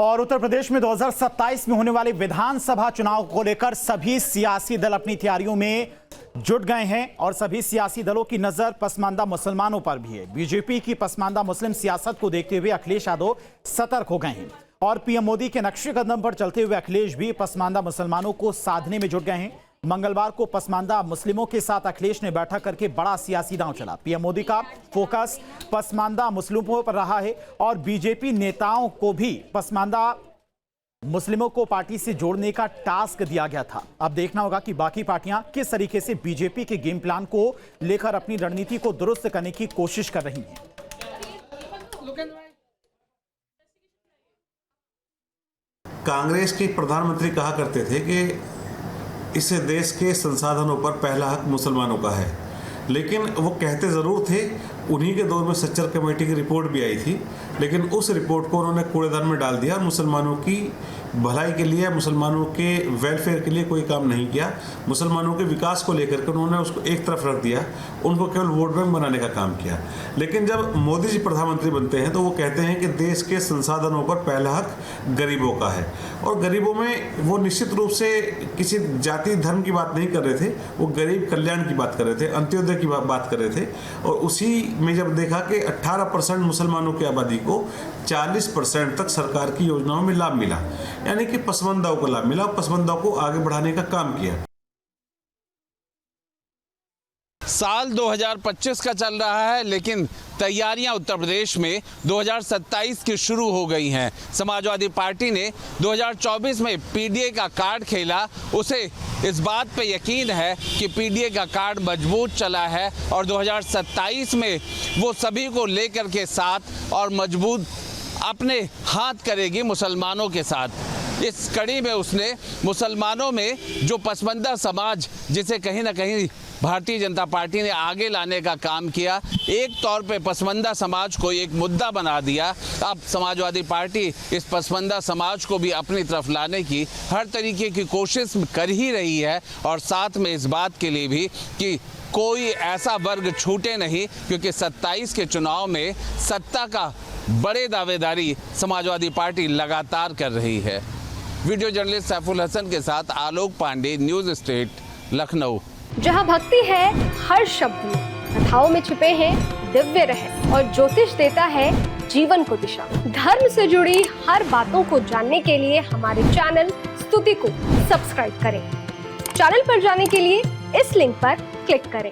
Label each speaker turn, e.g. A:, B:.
A: और उत्तर प्रदेश में 2027 में होने वाले विधानसभा चुनाव को लेकर सभी सियासी दल अपनी तैयारियों में जुट गए हैं और सभी सियासी दलों की नजर पसमानदा मुसलमानों पर भी है। बीजेपी की पसमानदा मुस्लिम सियासत को देखते हुए अखिलेश यादव सतर्क हो गए हैं और पीएम मोदी के नक्शे कदम पर चलते हुए अखिलेश भी पसमानदा मुसलमानों को साधने में जुट गए हैं। मंगलवार को पसमानदा मुस्लिमों के साथ अखिलेश ने बैठक करके बड़ा सियासी दांव चला। पीएम मोदी का फोकस पसमानदा मुस्लिमों पर रहा है और बीजेपी नेताओं को भी पसमानदा मुस्लिमों को पार्टी से जोड़ने का टास्क दिया गया था। अब देखना होगा कि बाकी पार्टियां किस तरीके से बीजेपी के गेम प्लान को लेकर अपनी रणनीति को दुरुस्त करने की कोशिश कर रही हैं।
B: कांग्रेस के प्रधानमंत्री कहा करते थे कि इस देश के संसाधनों पर पहला हक मुसलमानों का है, लेकिन वो कहते ज़रूर थे। उन्हीं के दौर में सच्चर कमेटी की रिपोर्ट भी आई थी, लेकिन उस रिपोर्ट को उन्होंने कूड़ेदान में डाल दिया। मुसलमानों की भलाई के लिए, मुसलमानों के वेलफेयर के लिए कोई काम नहीं किया। मुसलमानों के विकास को लेकर के उन्होंने उसको एक तरफ रख दिया, उनको केवल वोट बैंक बनाने का काम किया। लेकिन जब मोदी जी प्रधानमंत्री बनते हैं तो वो कहते हैं कि देश के संसाधनों पर पहला हक गरीबों का है। और गरीबों में वो निश्चित रूप से किसी जाति धर्म की बात नहीं कर रहे थे, वो गरीब कल्याण की बात कर रहे थे, अंत्योदय की बात कर रहे थे। और उसी में जब देखा कि 18% मुसलमानों की आबादी को 40% तक सरकार की योजनाओं में लाभ मिला, यानी कि पसमानदाओं को लाभ मिला, पसमानदाओं को आगे बढ़ाने का काम किया।
C: साल 2025 का चल रहा है, लेकिन तैयारियां उत्तर प्रदेश में 2027 की शुरू हो गई हैं। समाजवादी पार्टी ने 2024 में पीडीए का कार्ड खेला। उसे इस बात पे यकीन है कि पीडीए का कार्ड मजबूत चला है और 2027 में वो सभी को लेकर के साथ और मजबूत अपने हाथ करेगी मुसलमानों के साथ। इस कड़ी में उसने मुसलमानों में जो पसमानदा समाज, जिसे कहीं ना कहीं भारतीय जनता पार्टी ने आगे लाने का काम किया, एक तौर पे पसमानदा समाज को एक मुद्दा बना दिया। अब समाजवादी पार्टी इस पसमानदा समाज को भी अपनी तरफ लाने की हर तरीके की कोशिश कर ही रही है और साथ में इस बात के लिए भी कि कोई ऐसा वर्ग छूटे नहीं, क्योंकि 27 के चुनाव में सत्ता का बड़े दावेदारी समाजवादी पार्टी लगातार कर रही है। वीडियो जर्नलिस्ट सैफुल हसन के साथ आलोक पांडे, न्यूज़ स्टेट, लखनऊ।
D: जहां भक्ति है हर शब्द में, कथाओं में छिपे हैं दिव्य रहस्य और ज्योतिष देता है जीवन को दिशा। धर्म से जुड़ी हर बातों को जानने के लिए हमारे चैनल स्तुति को सब्सक्राइब करें। चैनल पर जाने के लिए इस लिंक पर क्लिक करें।